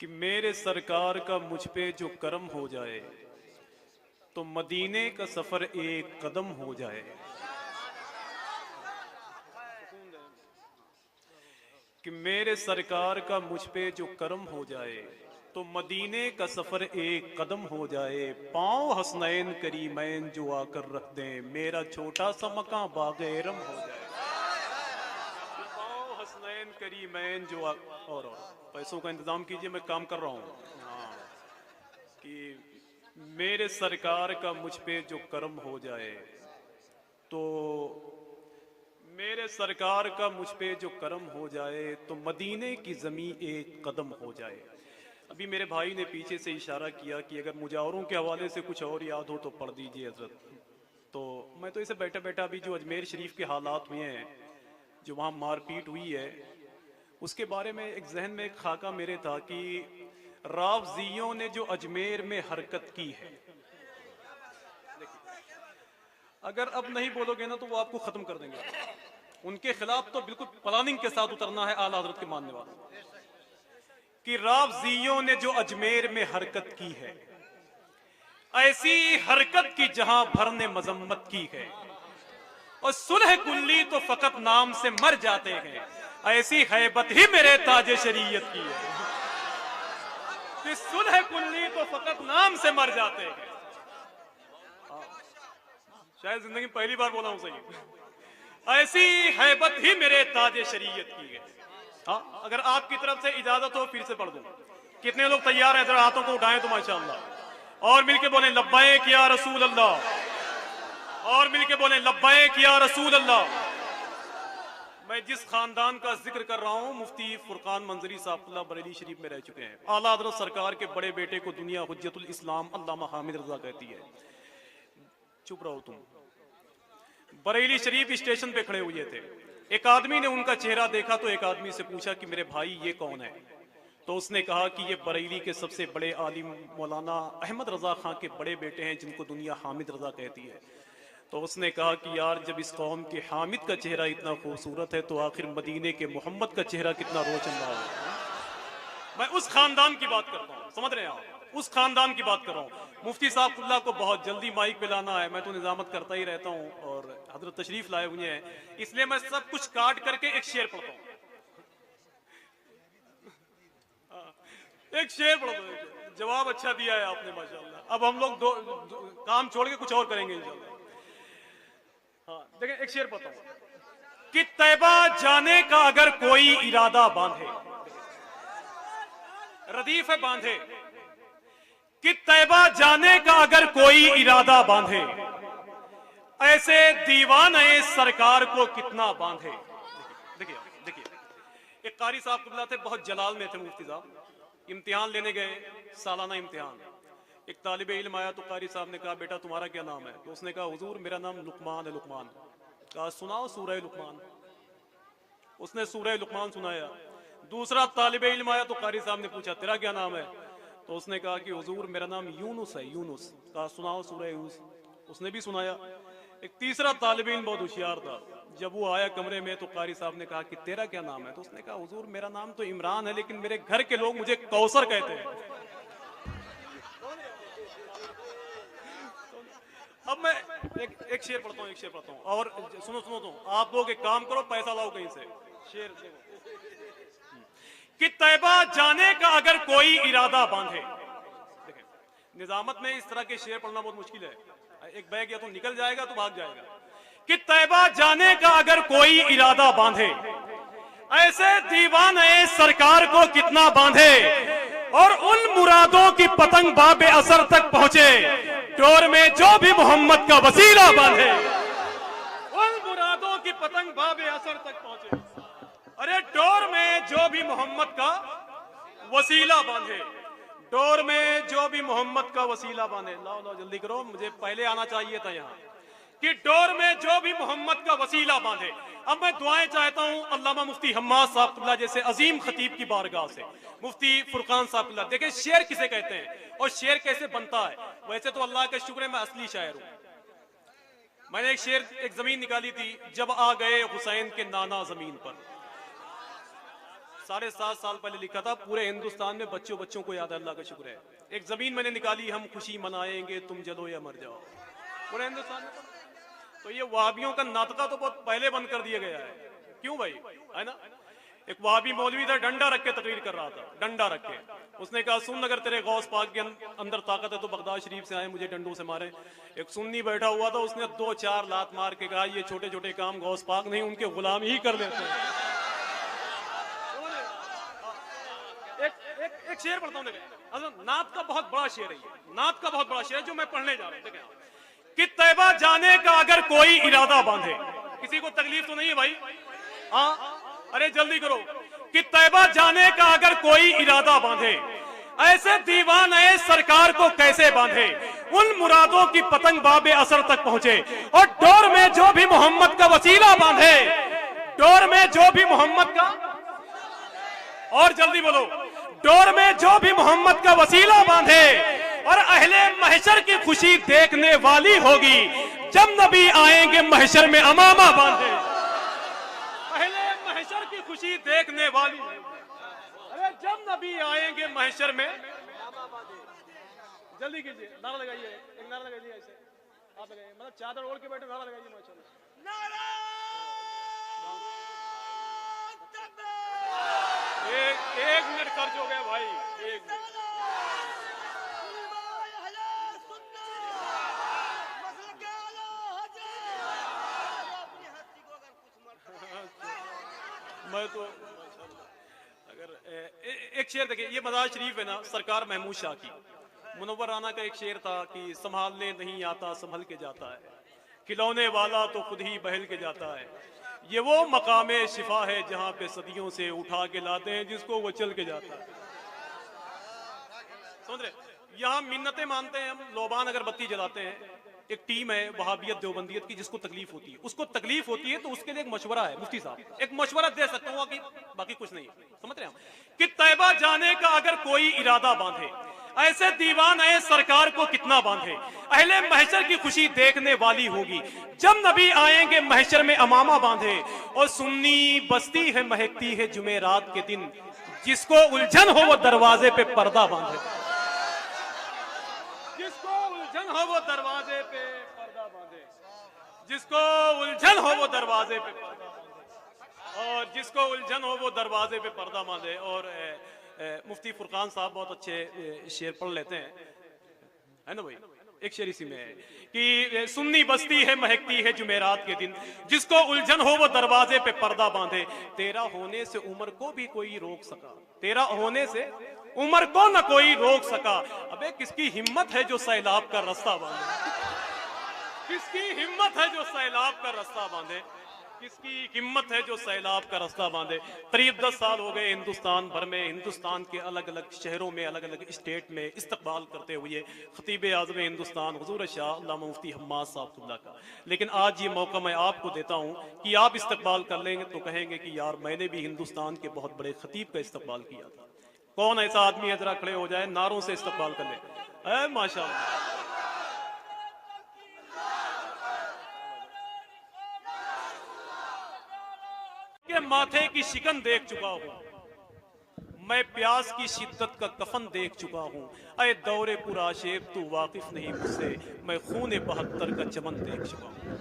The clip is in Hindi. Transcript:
कि मेरे सरकार का मुझ पे जो करम हो जाए तो मदीने का सफर एक कदम हो जाए। कि मेरे सरकार का मुझ पे जो करम हो जाए तो मदीने का सफर एक कदम हो जाए। पांव हसनैन करीमैन जो आकर रख दें, मेरा छोटा सा मकान बागेरम हो जाए। पांव हसनैन करीमैन जो और पैसों का इंतजाम कीजिए, मैं काम कर रहा हूँ। हाँ, कि मेरे सरकार का मुझ पे जो करम हो जाए तो मेरे सरकार का मुझ पे जो करम हो जाए तो मदीने की ज़मीं एक कदम हो जाए। अभी मेरे भाई ने पीछे से इशारा किया कि अगर मुजावरों के हवाले से कुछ और याद हो तो पढ़ दीजिए हजरत। तो मैं तो इसे बैठा बैठा अभी जो अजमेर शरीफ के हालात हुए हैं, जो वहाँ मारपीट हुई है, उसके बारे में एक जहन में एक खाका मेरे था कि रावजियों ने जो अजमेर में हरकत की है, अगर अब नहीं बोलोगे ना तो वो आपको खत्म कर देंगे। उनके खिलाफ तो बिल्कुल प्लानिंग के साथ उतरना है आला हजरत के मानने वालों कि रावजियों ने जो अजमेर में हरकत की है, ऐसी हरकत की जहां भर ने मजम्मत की है, और सुलह कुल्ली तो फकत नाम से मर जाते हैं, ऐसी हैबत ही मेरे ताजे शरीयत की है कि सुलह कुल्ली तो फकत नाम से मर जाते हैं। शायद जिंदगी पहली बार बोला हूं सही। ऐसी हैबत ही मेरे ताजे शरीयत की है। हाँ, अगर आपकी तरफ से इजाजत हो फिर से पढ़ दूं। कितने लोग तैयार हैं? जरा हाथों को उठाएं तो माशाअल्लाह, और मिलके बोलें लब्बैक या रसूल अल्लाह, और मिलके बोलें लब्बैक या रसूल अल्लाह। मैं जिस खानदान का जिक्र कर रहा हूं, मुफ्ती फुरकान मंजरी साहब बरेली शरीफ में रह चुके हैं। आला हज़रत सरकार के बड़े बेटे को दुनिया हुज्जतुल इस्लाम अल्लामा हामिद रजा कहती है। चुप रहो तुम। बरेली शरीफ स्टेशन पे खड़े हुए थे, एक आदमी ने उनका चेहरा देखा तो एक आदमी से पूछा कि मेरे भाई ये कौन है? तो उसने कहा कि ये बरेली के सबसे बड़े आलिम मौलाना अहमद रजा खां के बड़े बेटे हैं, जिनको दुनिया हामिद रजा कहती है। तो उसने कहा कि यार, जब इस कौम के हामिद का चेहरा इतना खूबसूरत है तो आखिर मदीने के मोहम्मद का चेहरा कितना रोशन रहा है। मैं उस खानदान की बात करता हूँ, समझ रहे हैं आप? उस खानदान की बात कर रहा हूँ। मुफ्ती साहब को बहुत जल्दी माइक पे लाना है, मैं तो निजामत करता ही रहता हूँ, और हजरत तशरीफ लाए हुए हैं, इसलिए मैं सब कुछ काट करके एक शेर पढ़ता हूँ। एक शेर पढ़ दो। जवाब अच्छा दिया है आपने माशाल्लाह। अब हम लोग काम छोड़ के कुछ और करेंगे इंशाल्लाह। हाँ, देखें, एक शेर पढ़ता हूँ कि तैबा जाने का अगर कोई इरादा बांधे, रदीफ है बांधे, कि तैबा जाने का अगर कोई इरादा बांधे, ऐसे दीवाने सरकार को कितना बांधे। देखिए देखिए, एक कारी साहब थे, बहुत जलाल में थे मुफ्ती साहब, इम्तिहान लेने गए, सालाना इम्तिहान। एक तालिब इल्म आया तो कारी साहब ने कहा, बेटा तुम्हारा क्या नाम है? तो उसने कहा, हुजूर मेरा नाम लुकमान है। लुकमान। कहा, सुनाओ सूरह लुकमान। उसने सूरह लुकमान सुनाया। दूसरा तालिब इल्म आया तो कारी साहब ने पूछा, तेरा क्या नाम है? तो उसने कहा कि हुजूर मेरा नाम यूनुस है, यूनुस। कहा, सुनाओ सूरह यूनुस। उसने भी सुनाया। एक तीसरा तालिब इल्म बहुत होशियार था, जब वो आया कमरे में तो कारी साहब ने कहा कि तेरा क्या नाम है? तो उसने कहा, हुजूर मेरा नाम तो इमरान है, लेकिन मेरे घर के लोग मुझे कौसर कहते हैं। अब मैं एक शेर पढ़ता हूँ, एक शेर पढ़ता हूँ, और सुनो सुनो तो आप लोग एक काम करो, पैसा लाओ कहीं से। शेर कि तैबा जाने का अगर कोई इरादा बांधे। देखें, निजामत में इस तरह के शेर पढ़ना बहुत मुश्किल है, एक बैग या तो निकल जाएगा तो भाग जाएगा। कि तैबा जाने का अगर कोई इरादा बांधे, ऐसे दीवाने सरकार को कितना बांधे, और उन मुरादों की पतंग बाबे असर तक पहुंचे, डोर में जो भी मोहम्मद का वसीला बांधे। उन मुरादों की पतंग बाबे असर तक पहुंचे, अरे डोर में जो भी मोहम्मद का वसीला बांधे, डोर में जो भी मोहम्मद का वसीला बांधे। लाओ लाओ जल्दी करो, मुझे पहले आना चाहिए था यहाँ। कि डोर में जो भी मोहम्मद का वसीला बांधे। अब मैं दुआएं चाहता हूं अल्लामा मुफ्ती हम्माद साहब जैसे अजीम खतीब की बारगाह से, मुफ्ती फुरकान साहब। देखें, शेर किसे कहते हैं और शेर कैसे बनता है। वैसे तो अल्लाह का शुक्र है मैं असली शायर हूं। मैंने एक शेर, एक जमीन निकाली थी, जब आ गए हुसैन के नाना जमीन पर, 7.5 साल पहले लिखा था, पूरे हिंदुस्तान में बच्चों बच्चों को याद है, अल्लाह का शुक्र है। एक जमीन मैंने निकाली, हम खुशी मनाएंगे तुम जलो या मर जाओ, पूरे हिंदुस्तान में। तो ये वहाबियों का नाटका तो बहुत पहले बंद कर दिया गया है। क्यों भाई, है ना? एक वहाबी मौलवी था, डंडा रख के तकरीर कर रहा था, डंडा रख के। उसने कहा, सुन, अगर तेरे गौस पाक के अंदर ताकत है तो बगदाद शरीफ से आए, मुझे डंडों से मारे। एक सुन्नी बैठा हुआ था, उसने 2-4 लात मार के कहा, ये छोटे छोटे काम गौस पाक नहीं, उनके गुलाम ही कर लेते हैं। एक शेर पढ़ता हूँ, नात का बहुत बड़ा शेर है, नात का बहुत बड़ा शेर जो मैं पढ़ने जा रहा हूँ कि तैबा जाने का अगर कोई इरादा बांधे, किसी को तकलीफ तो नहीं है भाई? हाँ, अरे जल्दी करो। कि तैबा जाने का अगर कोई इरादा बांधे, ऐसे दीवाने सरकार को कैसे बांधे, उन मुरादों की पतंग बाबे असर तक पहुंचे। और डोर में जो भी मोहम्मद का वसीला बांधे, डोर में जो भी मोहम्मद का, और जल्दी बोलो, डोर में जो भी मोहम्मद का वसीला बांधे, और अहले महशर की खुशी देखने वाली होगी जब नबी आएंगे महशर में अमामा बांधे। अहले महशर की खुशी देखने वाली, अरे जब नबी आएंगे महशर में। जल्दी कीजिए, नारा लगाइए, एक नारा लगाइए ऐसे, आप लगाइए, मतलब चादर ओढ़ के बैठे नारा लगाइए माशाल्लाह। एक मिनट खर्च हो गया भाई, एक मिनट। मैं तो अगर एक शेर देखिए, ये मज़ार शरीफ है ना, सरकार महमूद शाह की, मुनव्वर राना का एक शेर था कि संभालने नहीं आता संभल के जाता है, खिलौने वाला तो खुद ही बहल के जाता है। ये वो मकामे शिफा है जहां पे सदियों से उठा के लाते हैं जिसको वो चल के जाता है। समझ रहे? यहाँ मिन्नतें मानते हैं हम, लोबान अगरबत्ती जलाते हैं। एक टीम है वहाबियत देवबंदियत की, जिसको तकलीफ होती है, उसको तकलीफ होती है तो उसके लिए एक मशवरा है, मुफ्ती साहब एक मशवरा दे सकता हूँ कि बाकी कुछ नहीं। समझ रहे हैं कि तैबा जाने का अगर कोई इरादा बांधे, ऐसे दीवान है सरकार को कितना बांधे, अहले महशर की खुशी देखने वाली होगी जब नबी आएंगे महशर में अमामा बांधे। और सुन्नी बस्ती है महकती है जुमेरात के दिन, जिसको उलझन हो वो दरवाजे पे पर्दा बांधे। जिसको उलझन हो वो दरवाजे पे पर्दा बांधे, जिसको उलझन हो वो दरवाजे पे पर्दा बांधे, और जिसको उलझन हो वो दरवाजे पे पर्दा बांधे। और मुफ्ती फुरकान साहब बहुत अच्छे शेर पढ़ लेते हैं, है ना भाई? एक शेर इसी में है कि सुन्नी बस्ती है महकती है जुमेरात के दिन, जिसको उलझन हो वो दरवाजे पे पर्दा बांधे। तेरा होने से उम्र को भी कोई रोक सका, तेरा होने से उम्र को न कोई रोक सका। अबे किसकी हिम्मत है जो सैलाब का रास्ता बांधे, किसकी हिम्मत है जो सैलाब का रास्ता बांधे, किसकी हिम्मत है जो सैलाब का रास्ता बांधे। करीब 10 साल हो गए हिंदुस्तान भर में, हिंदुस्तान के अलग अलग शहरों में, अलग अलग स्टेट में इस्तकबाल करते हुए खतीब आज़म हिंदुस्तान हुजूर शाह अल्लामा मुफ्ती हम्माद साहब का। लेकिन आज ये मौका मैं आपको देता हूँ कि आप इस्तकबाल कर लेंगे तो कहेंगे कि यार मैंने भी हिंदुस्तान के बहुत बड़े खतीब का इस्तकबाल किया था। कौन ऐसा आदमी है, जरा खड़े हो जाए, नारों से इस्तकबाल कर ले। माशाअल्लाह, के माथे की शिकन देख चुका हूं मैं, प्यास की शिद्दत का कफन देख चुका हूं। अरे दौरे पुराशेब तू वाकिफ नहीं मुझसे, मैं खून 72 का चमन देख चुका हूं।